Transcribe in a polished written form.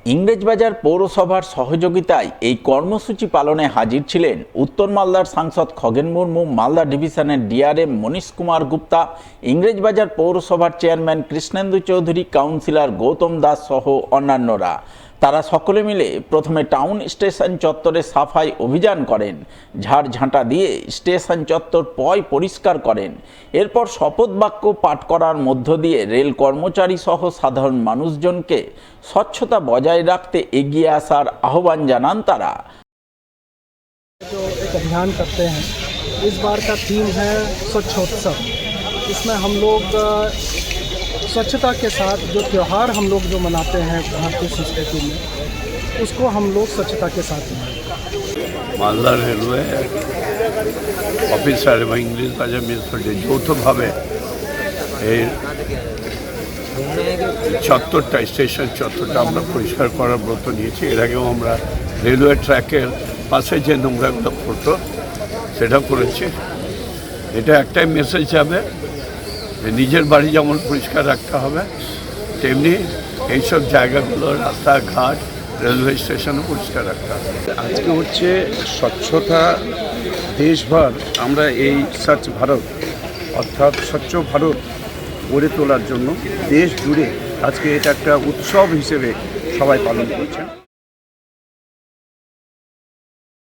ইংরেজবাজার পৌরসভার সহযোগিতায় এই কর্মসূচি পালনে হাজির ছিলেন উত্তর মালদার সাংসদ খগেন মুর্মু, মালদা ডিভিশনের ডিআরএম মনীশ কুমার গুপ্তা, ইংরেজবাজার পৌরসভার চেয়ারম্যান কৃষ্ণেন্দু চৌধুরী, কাউন্সিলর গৌতম দাস সহ অন্যান্যরা। তারা সকলে মিলে প্রথমে টাউন স্টেশন চত্বরে সাফাই অভিযান করেন, ঝাড়ঝাঁটা দিয়ে স্টেশন চত্বর পরিষ্কার করেন। এরপর শপথ বাক্য পাঠ করার মধ্য দিয়ে রেল কর্মচারী সহ সাধারণ মানুষজনকে স্বচ্ছতা বজায় রাখতে এগিয়ে আসার আহ্বান জানান তারা। जो एक अभियान करते हैं, इस बार का थीम है स्वच्छोत्सव। इसमें हम लोग स्वच्छता के साथ जो त्यौहार हम लोग जो मनाते हैं भारतीय संस्कृति में, उसको हम लोग स्वच्छता के साथ मनाएं। मालदा रेलवे অফিসার এবং ইংরেজবাজার মিউনিসিপ্যালিটি যৌথভাবে এই চত্বরটা, স্টেশন চত্বরটা আমরা পরিষ্কার করার ব্রত নিয়েছি। এর আগেও আমরা রেলওয়ে ট্র্যাকের পাশে যে নোংরাগুলো পড়তো সেটা করেছি। এটা একটাই মেসেজ যাবে, নিজের বাড়ি যেমন পরিষ্কার রাখতে হবে, তেমনি এইসব জায়গাগুলো, রাস্তাঘাট, রেলওয়ে স্টেশনও পরিষ্কার রাখতে হবে। আজকে হচ্ছে স্বচ্ছতা দেশভর আমরা এই স্বচ্ছ ভারত অর্থাৎ স্বচ্ছ ভারত গড়ে তোলার জন্য দেশ জুড়ে আজকে এটা একটা উৎসব হিসেবে সবাই পালন করছেন।